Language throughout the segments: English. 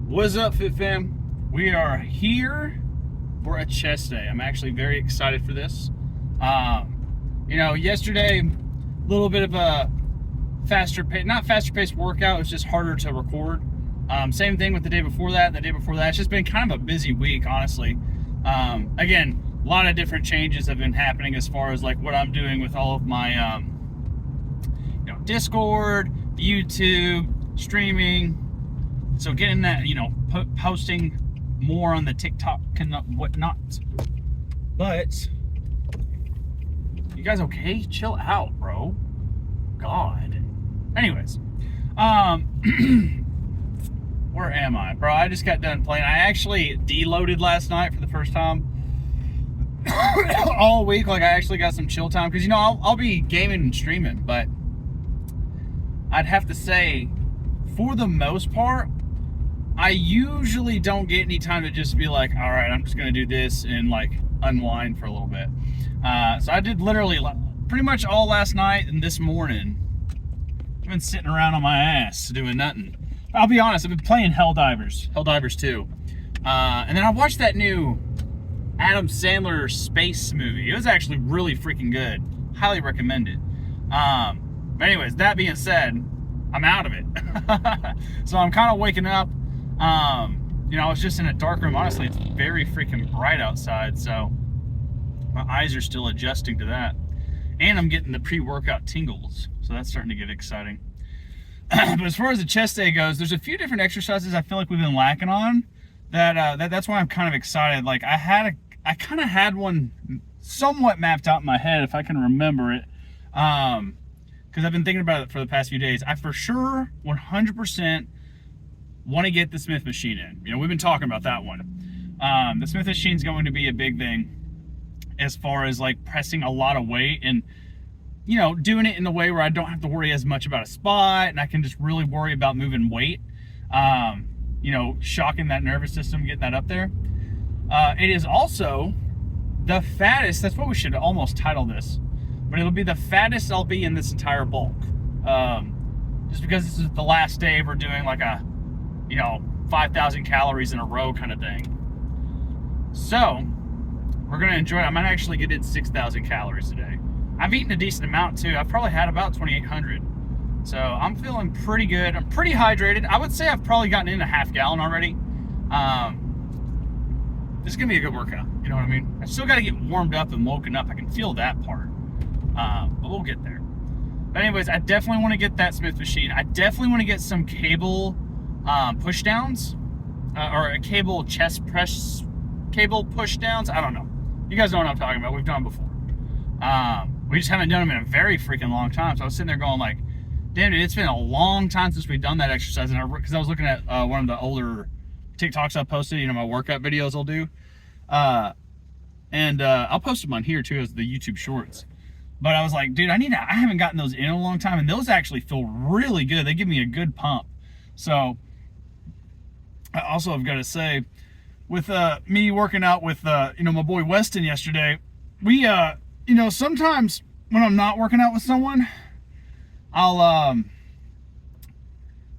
What's up, Fit Fam? We are here for a chest day. I'm actually very excited for this. Yesterday, a little bit of a not faster paced workout. It was just harder to record. Same thing with the day before that. The day before that, it's just been kind of a busy week, honestly. Again, a lot of different changes have been happening as far as like what I'm doing with all of my, Discord, YouTube, streaming. So getting that, posting more on the TikTok and whatnot. But you guys okay? Chill out, bro. God. Anyways, where am I, bro? I just got done playing. I actually deloaded last night for the first time all week. Like I actually got some chill time because I'll be gaming and streaming, but I'd have to say, for the most part, I usually don't get any time to just be like, all right, I'm just going to do this and like unwind for a little bit. So I did literally pretty much all last night and this morning. I've been sitting around on my ass doing nothing. I'll be honest, I've been playing Helldivers 2. And then I watched that new Adam Sandler space movie. It was actually really freaking good. Highly recommend it. But anyways, that being said, I'm out of it. So I'm kind of waking up. I was just in a dark room. Honestly, it's very freaking bright outside, so my eyes are still adjusting to that. And I'm getting the pre-workout tingles, so that's starting to get exciting. But as far as the chest day goes, there's a few different exercises I feel like we've been lacking on. That's why I'm kind of excited. Like I kind of had one somewhat mapped out in my head, if I can remember it. Because I've been thinking about it for the past few days. I for sure 100% want to get the Smith machine in. We've been talking about that one. The Smith machine is going to be a big thing as far as like pressing a lot of weight and doing it in a way where I don't have to worry as much about a spot and I can just really worry about moving weight. Shocking that nervous system, getting that up there. It is also the fattest. That's what we should almost title this. But it'll be the fattest I'll be in this entire bulk. Just because this is the last day we're doing like a 5,000 calories in a row kind of thing. So we're gonna enjoy it. I might actually get in 6,000 calories today. I've eaten a decent amount too. I've probably had about 2,800. So I'm feeling pretty good. I'm pretty hydrated. I would say I've probably gotten in a half gallon already. This is gonna be a good workout. You know what I mean? I still gotta get warmed up and woken up. I can feel that part. But we'll get there. But anyways, I definitely want to get that Smith machine. I definitely want to get some cable push downs or a cable chest press, cable push downs. I don't know. You guys know what I'm talking about. We've done them before. We just haven't done them in a very freaking long time. So I was sitting there going like, damn dude, it's been a long time since we've done that exercise. And because I was looking at one of the older TikToks I posted, my workout videos I'll do. And I'll post them on here too as the YouTube shorts. But I was like, dude, I haven't gotten those in a long time. And those actually feel really good. They give me a good pump. So I also have got to say, with me working out with my boy Weston yesterday, we sometimes when I'm not working out with someone, I'll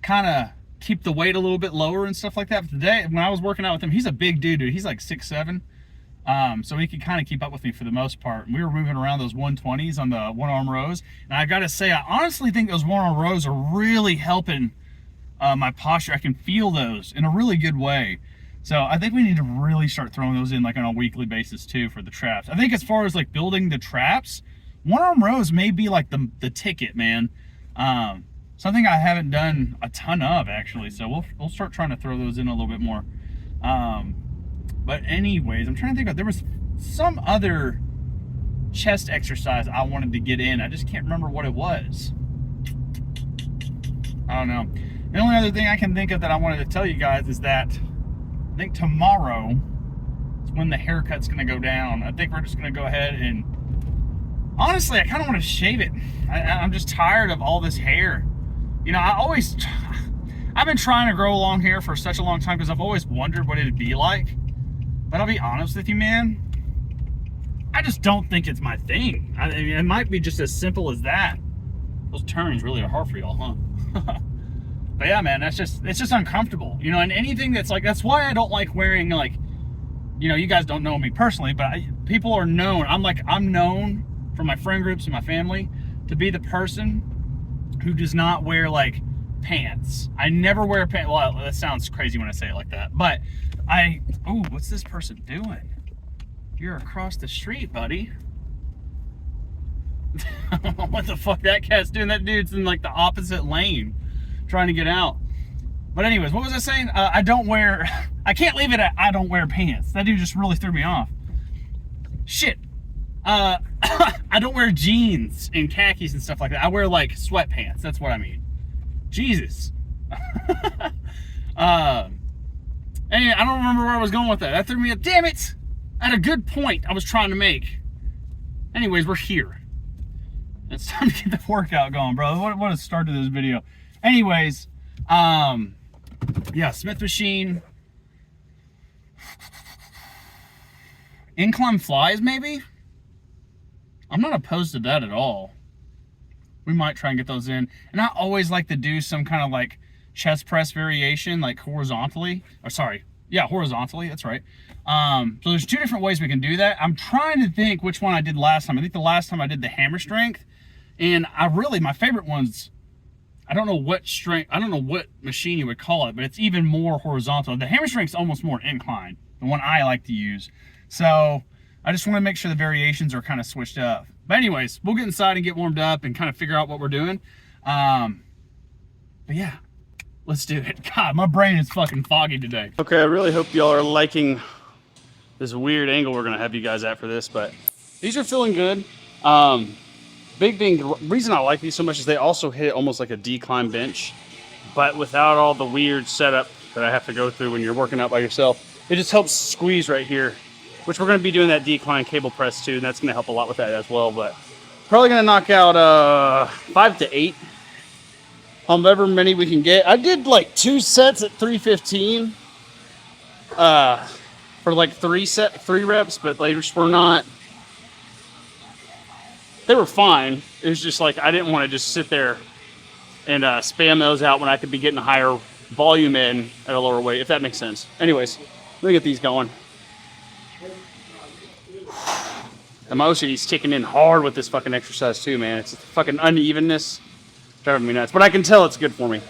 kind of keep the weight a little bit lower and stuff like that. But today, when I was working out with him, he's a big dude. He's like 6'7". So he could kind of keep up with me for the most part. We were moving around those 120s on the one arm rows. And I got to say, I honestly think those one arm rows are really helping my posture. I can feel those in a really good way. So I think we need to really start throwing those in like on a weekly basis too for the traps. I think as far as like building the traps, one arm rows may be like the ticket, man. Something I haven't done a ton of actually. So we'll start trying to throw those in a little bit more. But anyways, I'm trying to think of, there was some other chest exercise I wanted to get in. I just can't remember what it was. I don't know. The only other thing I can think of that I wanted to tell you guys is that I think tomorrow is when the haircut's going to go down. I think we're just going to go ahead and, honestly, I kind of want to shave it. I'm just tired of all this hair. I've been trying to grow long hair for such a long time because I've always wondered what it'd be like. But I'll be honest with you, man, I just don't think it's my thing. I mean, it might be just as simple as that. Those turns really are hard for y'all, huh? But yeah, man, it's just uncomfortable, you know. And anything that's like, that's why I don't like wearing, like, you know, you guys don't know me personally, but people are known. I'm known from my friend groups and my family to be the person who does not wear like pants. I never wear pants. Well, that sounds crazy when I say it like that, but oh, what's this person doing? You're across the street, buddy. I don't know what the fuck that cat's doing. That dude's in like the opposite lane trying to get out. But anyways, what was I saying? I can't leave it at I don't wear pants. That dude just really threw me off. Shit. I don't wear jeans and khakis and stuff like that. I wear like sweatpants. That's what I mean. Jesus. Anyway, I don't remember where I was going with that. That threw me up. Damn it! I had a good point I was trying to make. Anyways, we're here. It's time to get the workout going, bro. What a start to this video. Anyways, yeah, Smith machine. Incline flies, maybe? I'm not opposed to that at all. We might try and get those in. And I always like to do some kind of like chest press variation, like horizontally. Or sorry, yeah, horizontally, that's right. So there's two different ways we can do that. I'm trying to think which one I did last time. I think the last time I did the hammer strength. And my favorite one's, I don't know what strength, I don't know what machine you would call it, but it's even more horizontal. The hammer strength's almost more inclined, the one I like to use. So I just want to make sure the variations are kind of switched up. But anyways, we'll get inside and get warmed up and kind of figure out what we're doing. But yeah, let's do it. God, my brain is fucking foggy today. Okay, I really hope y'all are liking this weird angle we're gonna have you guys at for this, but these are feeling good. Big thing, the reason I like these so much is they also hit almost like a decline bench, but without all the weird setup that I have to go through when you're working out by yourself. It just helps squeeze right here, which we're going to be doing that decline cable press too, and that's going to help a lot with that as well. But probably going to knock out 5 to 8, however many we can get. I did like 2 sets at 315 for like 3 reps, but they just were not. They were fine. It was just like I didn't want to just sit there and spam those out when I could be getting a higher volume in at a lower weight, if that makes sense. Anyways, let me get these going. And my OCD's kicking in hard with this fucking exercise too, man. It's the fucking unevenness driving me nuts. But I can tell it's good for me.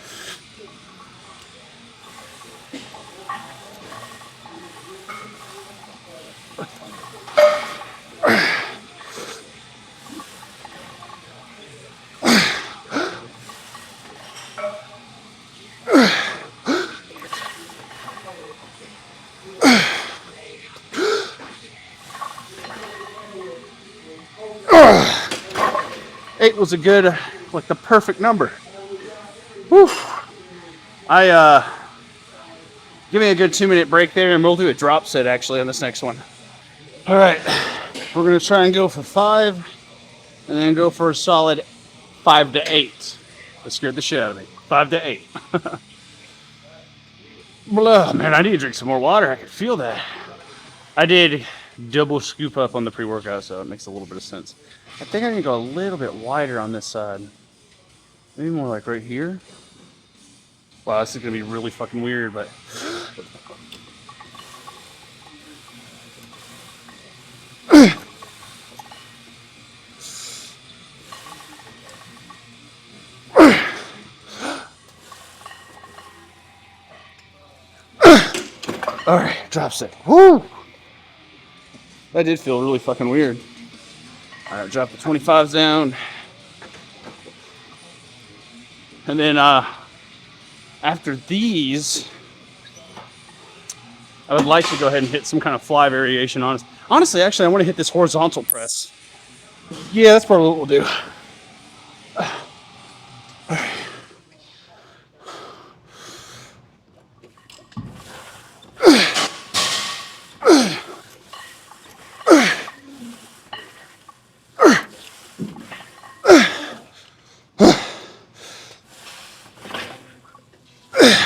Eight was a good, like the perfect number. Whew. Give me a good 2-minute break there and we'll do a drop set actually on this next one. All right, we're gonna try and go for 5 and then go for a solid 5 to 8. That scared the shit out of me. 5 to 8. Blah, man, I need to drink some more water. I can feel that. I did double scoop up on the pre-workout, so it makes a little bit of sense. I think I need to go a little bit wider on this side. Maybe more like right here. Wow, this is gonna be really fucking weird, but. All right, drop set. Woo! That did feel really fucking weird. All right, drop the 25s down. And then after these, I would like to go ahead and hit some kind of fly variation on it. Honestly, actually, I want to hit this horizontal press. Yeah, that's probably what we'll do.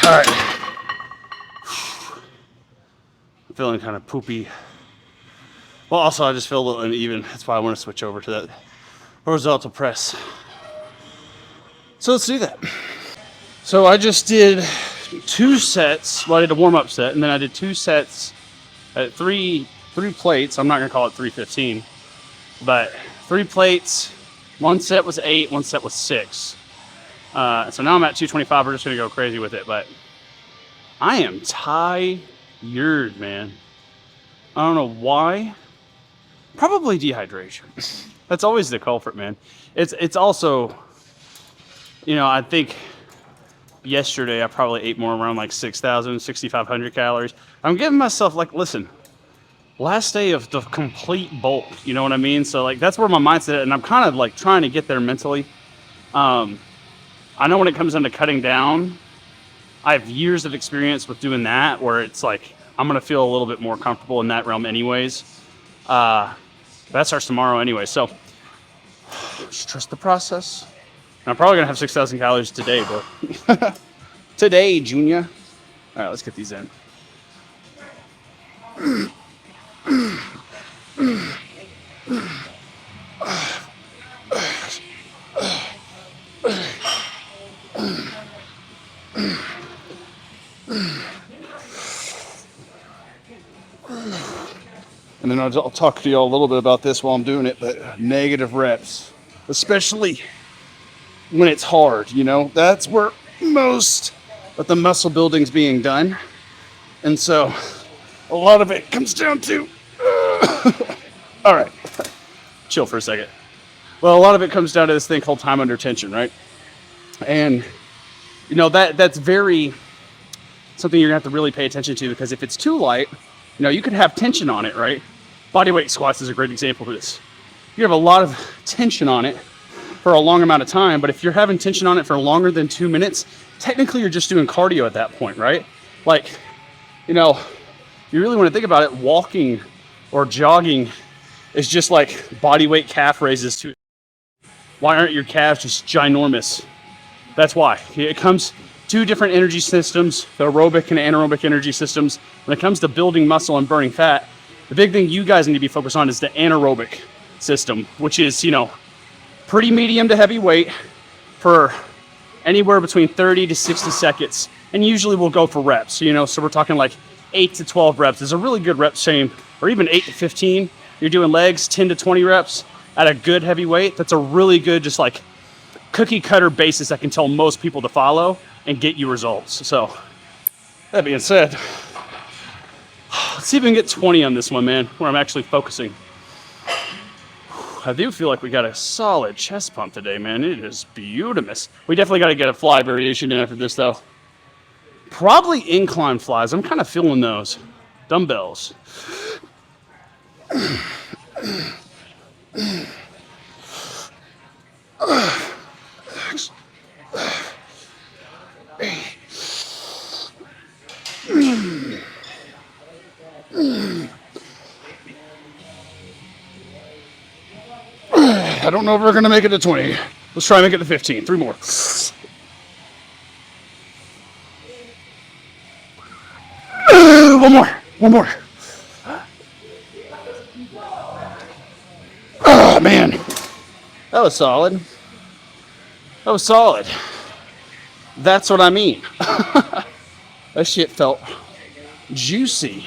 All right. I'm feeling kind of poopy. Well, also I just feel a little uneven. That's why I want to switch over to that horizontal press. So let's do that. So I just did 2 sets. Well, I did a warm-up set, and then I did 2 sets at three plates. I'm not gonna call it 315, but 3 plates. One set was 8, one set was 6. So now I'm at 225. We're just gonna go crazy with it, but I am tired, man. I don't know why. Probably dehydration. That's always the culprit, man. It's also, I think yesterday I probably ate more around like 6,000, 6,500 calories. I'm giving myself like, listen, last day of the complete bulk, you know what I mean? So like that's where my mindset is, and I'm kind of like trying to get there mentally. I know when it comes down to cutting down, I have years of experience with doing that where it's like I'm gonna feel a little bit more comfortable in that realm anyways. That starts tomorrow anyway, so just trust the process. And I'm probably gonna have 6,000 calories today, but today, Junior. All right, let's get these in. And then I'll talk to you all a little bit about this while I'm doing it, but negative reps, especially when it's hard, that's where most of the muscle building's being done. And so a lot of it comes down to, all right, chill for a second. Well, a lot of it comes down to this thing called time under tension, right? And, that's very something you're gonna have to really pay attention to, because if it's too light, you could have tension on it, right? Bodyweight squats is a great example of this. You have a lot of tension on it for a long amount of time, but if you're having tension on it for longer than 2 minutes, technically you're just doing cardio at that point, right? Like, you really want to think about it, walking or jogging is just like body weight calf raises too. Why aren't your calves just ginormous? That's why. It comes 2 different energy systems, the aerobic and anaerobic energy systems. When it comes to building muscle and burning fat, the big thing you guys need to be focused on is the anaerobic system, which is, pretty medium to heavy weight for anywhere between 30 to 60 seconds. And usually we'll go for reps, so we're talking like 8 to 12 reps is a really good rep chain, or even 8 to 15. You're doing legs, 10 to 20 reps at a good heavy weight. That's a really good, just like cookie cutter basis I can tell most people to follow and get you results. So that being said, let's see if we can get 20 on this one, man, where I'm actually focusing. I do feel like we got a solid chest pump today, man. It is beautiful. We definitely got to get a fly variation in after this, though. Probably incline flies. I'm kind of feeling those. Dumbbells. I don't know if we're going to make it to 20. Let's try and make it to 15. 3 more. One more. Oh, man. That was solid. That's what I mean. That shit felt juicy.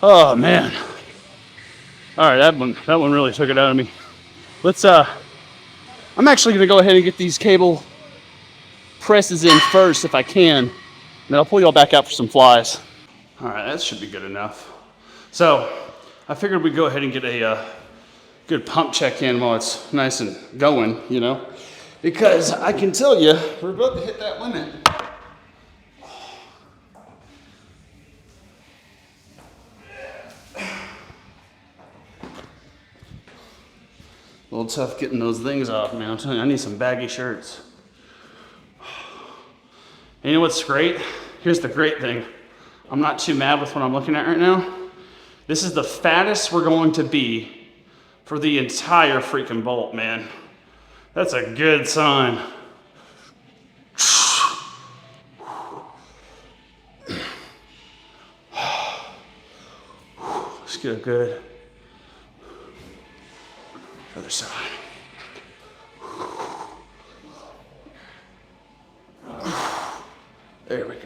Oh, man. All right, that one really took it out of me. Let's I'm actually gonna go ahead and get these cable presses in first if I can, and then I'll pull y'all back out for some flies. All right, that should be good enough. So I figured we'd go ahead and get a good pump check in while it's nice and going, because I can tell you we're about to hit that limit. A little tough getting those things off, man. I'm telling you, I need some baggy shirts. And you know what's great? Here's the great thing. I'm not too mad with what I'm looking at right now. This is the fattest we're going to be for the entire freaking bolt, man. That's a good sign. Let's get good. Other side.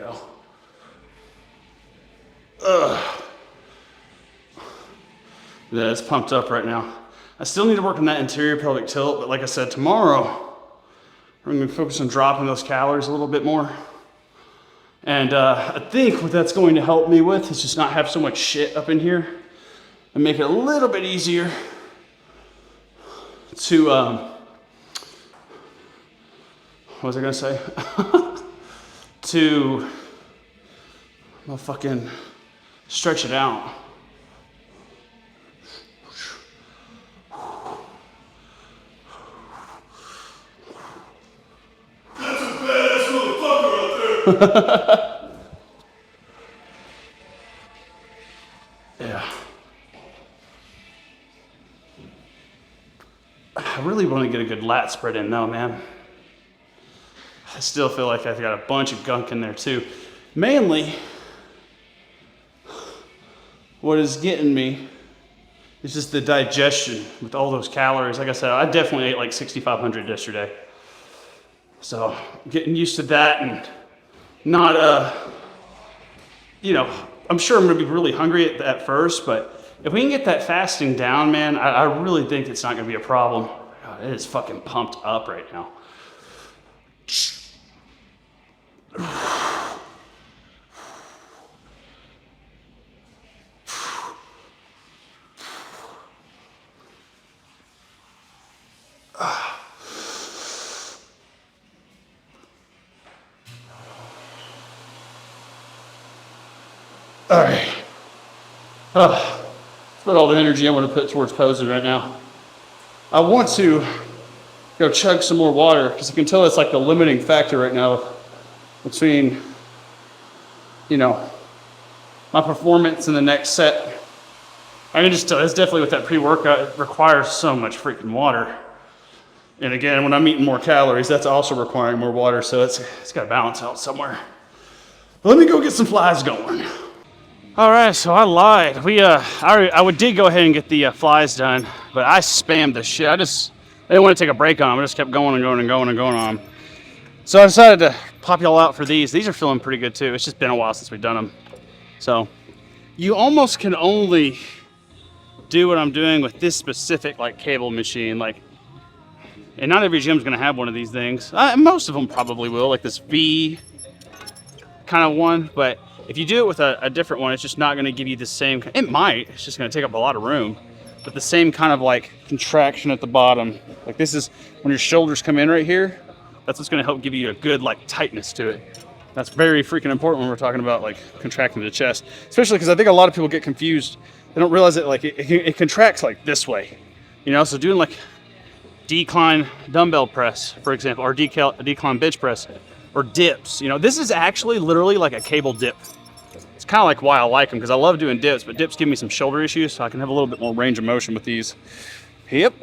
go. Ugh. Yeah, it's pumped up right now. I still need to work on that interior pelvic tilt, but like I said, tomorrow, we're gonna focus on dropping those calories a little bit more. And I think what that's going to help me with is just not have so much shit up in here and make it a little bit easier to, what was I gonna say? To fucking stretch it out. That's a badass motherfucker right there. Yeah. I really want to get a good lat spread in though, man. I still feel like I've got a bunch of gunk in there too. Mainly, what is getting me is just the digestion with all those calories. Like I said, I definitely ate like 6,500 yesterday. So getting used to that and not, you know, I'm sure I'm gonna be really hungry at first, but if we can get that fasting down, man, I really think it's not gonna be a problem. God, it is fucking pumped up right now. All right. That's all the energy I want to put towards posing right now. I want to go chug some more water because I can tell it's like the limiting factor right now between, you know, my performance in the next set. I can just tell it's definitely with that pre-workout, it requires so much freaking water. And again, when I'm eating more calories, that's also requiring more water, so it's got to balance out somewhere. But let me go get some flies going. All right, so I lied. I did go ahead and get the flies done, but I spammed the shit. I didn't want to take a break on them. I just kept going and going and going and going on them. So I decided to pop y'all out for these. These are feeling pretty good too. It's just been a while since we've done them. So you almost can only do what I'm doing with this specific like cable machine. Like, and not every gym's gonna have one of these things. Most of them probably will, like this V kind of one, but if you do it with a different one, it's just not gonna give you the same, it might, it's just gonna take up a lot of room, but the same kind of like contraction at the bottom. Like this is, when your shoulders come in right here, that's what's gonna help give you a good like tightness to it. That's very freaking important when we're talking about like contracting the chest, especially because I think a lot of people get confused. They don't realize that like it contracts like this way, you know? So doing like decline dumbbell press, for example, or decline bench press, or dips, you know, this is actually literally like a cable dip. It's kind of like why I like them, because I love doing dips, but dips give me some shoulder issues, so I can have a little bit more range of motion with these. Yep.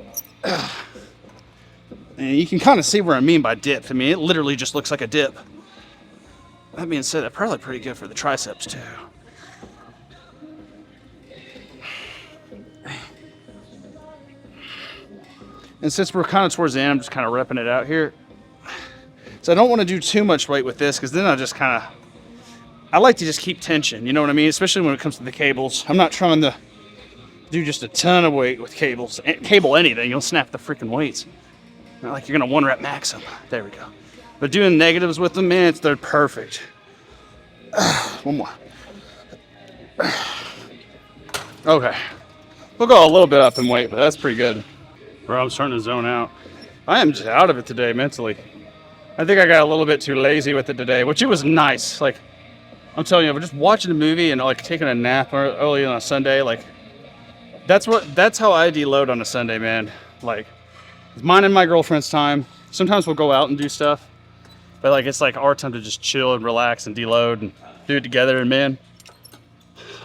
And you can kind of see what I mean by dip. I mean, it literally just looks like a dip. That being said, that's probably pretty good for the triceps too. And since we're kind of towards the end, I'm just kind of repping it out here. So I don't want to do too much weight with this, because then I just kind of, I like to just keep tension, you know what I mean? Especially when it comes to the cables. I'm not trying to do just a ton of weight with cables. Cable anything, you'll snap the freaking weights. Not like you're gonna 1-rep max them. There we go. But doing negatives with them, man, they're perfect. One more. Okay. We'll go a little bit up in weight, but that's pretty good. Bro, I'm starting to zone out. I am just out of it today mentally. I think I got a little bit too lazy with it today, which it was nice. Like, I'm telling you, we're just watching a movie and like taking a nap early on a Sunday. Like, that's how I deload on a Sunday, man. Like, it's mine and my girlfriend's time. Sometimes we'll go out and do stuff, but like it's like our time to just chill and relax and deload and do it together. And man,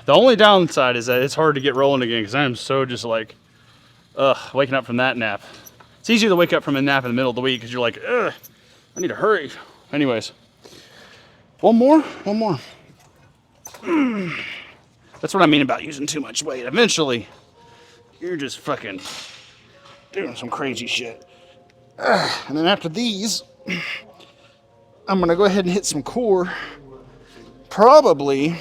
the only downside is that it's hard to get rolling again, because I am so just like, waking up from that nap. It's easier to wake up from a nap in the middle of the week because you're like, I need to hurry. Anyways, one more. That's what I mean about using too much weight. Eventually, you're just fucking doing some crazy shit. And then after these, I'm gonna go ahead and hit some core. probably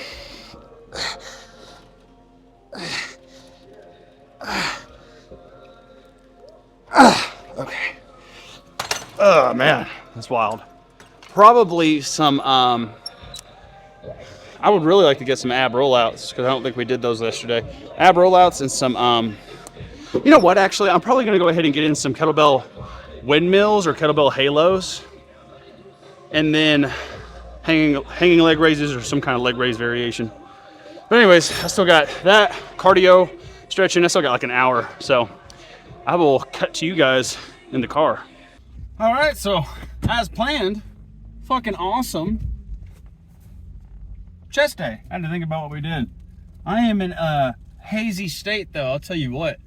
okay. Oh man, that's wild. Probably some I would really like to get some ab rollouts because I don't think we did those yesterday. Ab rollouts and some you know what, actually I'm probably gonna go ahead and get in some kettlebell windmills or kettlebell halos, and then hanging leg raises or some kind of leg raise variation. But anyways, I still got that cardio, stretching. I still got like an hour, so I will cut to you guys in the car. All right, so as planned, fucking awesome chest day. I had to think about what we did. I am in a hazy state though, I'll tell you what.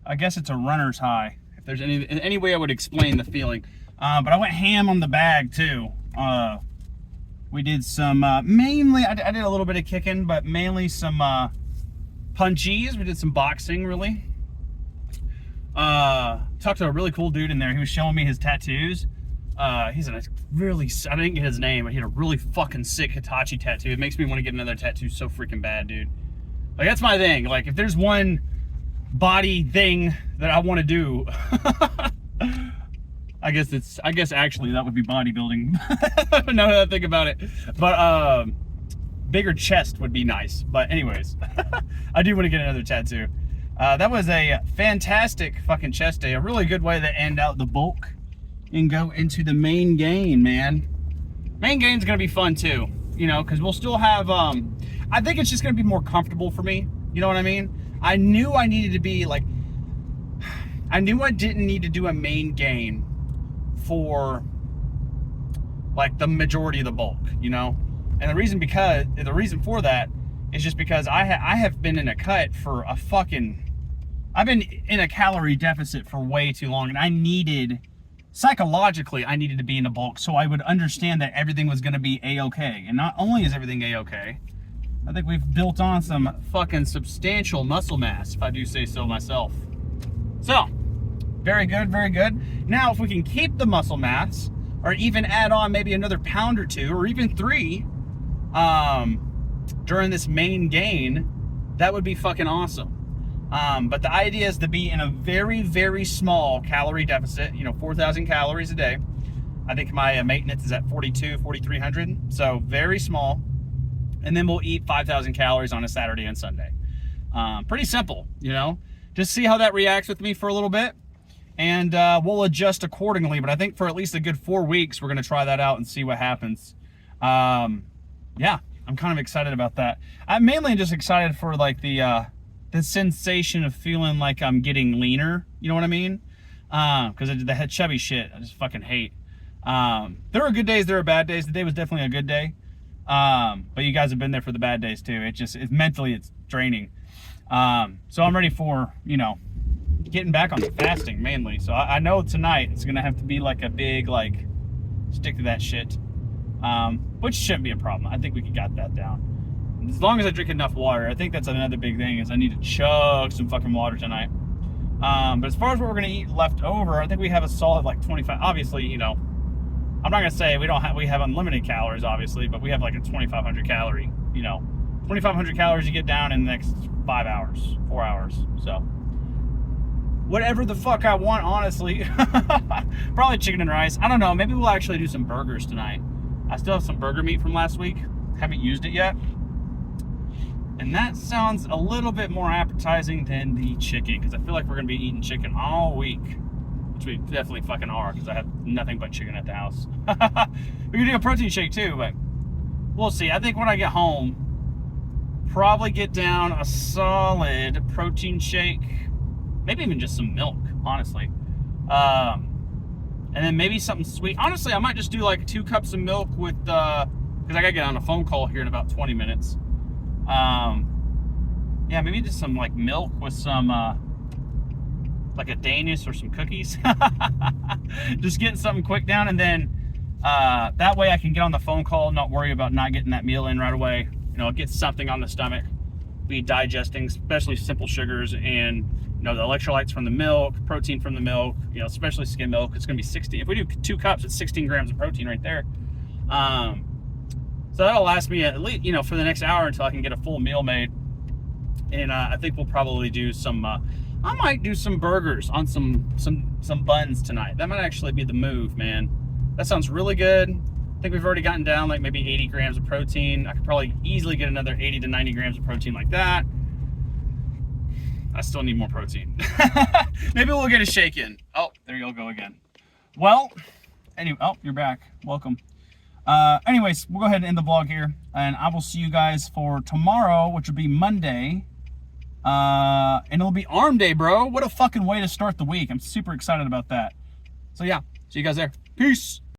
I guess it's a runner's high, if there's any way I would explain the feeling. But I went ham on the bag too. We did some, mainly, I did a little bit of kicking, but mainly some punchies. We did some boxing, really. Talked to a really cool dude in there. He was showing me his tattoos. He's a really, I didn't get his name, but he had a really fucking sick Hitachi tattoo. It makes me want to get another tattoo so freaking bad, dude. Like, that's my thing. Like, if there's one body thing that I want to do, I guess actually that would be bodybuilding. Now that I think about it. But bigger chest would be nice. But anyways, I do want to get another tattoo. That was a fantastic fucking chest day. A really good way to end out the bulk and go into the main gain, man. Main gain's gonna be fun too, you know, because we'll still have, I think it's just gonna be more comfortable for me. You know what I mean? I knew I needed to be like, I knew I didn't need to do a main gain for like the majority of the bulk, you know? And the reason for that is just because I have been in a cut for a fucking, I've been in a calorie deficit for way too long, and I needed, psychologically, I needed to be in a bulk so I would understand that everything was gonna be a-okay. And not only is everything a-okay, I think we've built on some fucking substantial muscle mass, if I do say so myself. So, very good, very good. Now, if we can keep the muscle mass, or even add on maybe another pound or two, or even 3, during this main gain, that would be fucking awesome. But the idea is to be in a very, very small calorie deficit, you know, 4,000 calories a day. I think my maintenance is at 4,300, so very small. And then we'll eat 5,000 calories on a Saturday and Sunday. Pretty simple, you know, just see how that reacts with me for a little bit. And we'll adjust accordingly, but I think for at least a good 4 weeks, we're gonna try that out and see what happens. Yeah, I'm kind of excited about that. I'm mainly just excited for like the sensation of feeling like I'm getting leaner, you know what I mean? Because the head chubby shit, I just fucking hate. There are good days, there are bad days. The day was definitely a good day. But you guys have been there for the bad days too. It's mentally, it's draining. So I'm ready for, you know, getting back on the fasting mainly. So I know tonight it's gonna have to be like a big, like, stick to that shit, which shouldn't be a problem. I think we got that down as long as I drink enough water. I think that's another big thing, is I need to chug some fucking water tonight. But as far as what we're gonna eat left over, I think we have a solid like 25. Obviously, you know, I'm not gonna say we have unlimited calories, obviously, but we have like a 2,500 calorie, you know, 2,500 calories you get down in the next 5 hours, 4 hours. So whatever the fuck I want, honestly. Probably chicken and rice. I don't know. Maybe we'll actually do some burgers tonight. I still have some burger meat from last week. Haven't used it yet. And that sounds a little bit more appetizing than the chicken, because I feel like we're going to be eating chicken all week. Which we definitely fucking are, because I have nothing but chicken at the house. We can do a protein shake too, but we'll see. I think when I get home, probably get down a solid protein shake. Maybe even just some milk, honestly. And then maybe something sweet. Honestly, I might just do like 2 cups of milk with, because I gotta get on a phone call here in about 20 minutes. Yeah, maybe just some like milk with some, like a Danish or some cookies. Just getting something quick down, and then that way I can get on the phone call and not worry about not getting that meal in right away. You know, get something on the stomach, be digesting, especially simple sugars, and you know, the electrolytes from the milk, protein from the milk, you know, especially skim milk. It's going to be 60. If we do 2 cups, it's 16 grams of protein right there. So that'll last me at least, for the next hour until I can get a full meal made. And I think we'll probably do some. I might do some burgers on some buns tonight. That might actually be the move, man. That sounds really good. I think we've already gotten down like maybe 80 grams of protein. I could probably easily get another 80 to 90 grams of protein like that. I still need more protein. Maybe we'll get a shake in. Oh, there you'll go again. Well, anyway, oh, you're back. Welcome. Anyways, we'll go ahead and end the vlog here, and I will see you guys for tomorrow, which will be Monday. And it'll be arm day, bro. What a fucking way to start the week. I'm super excited about that. So yeah, see you guys there. Peace.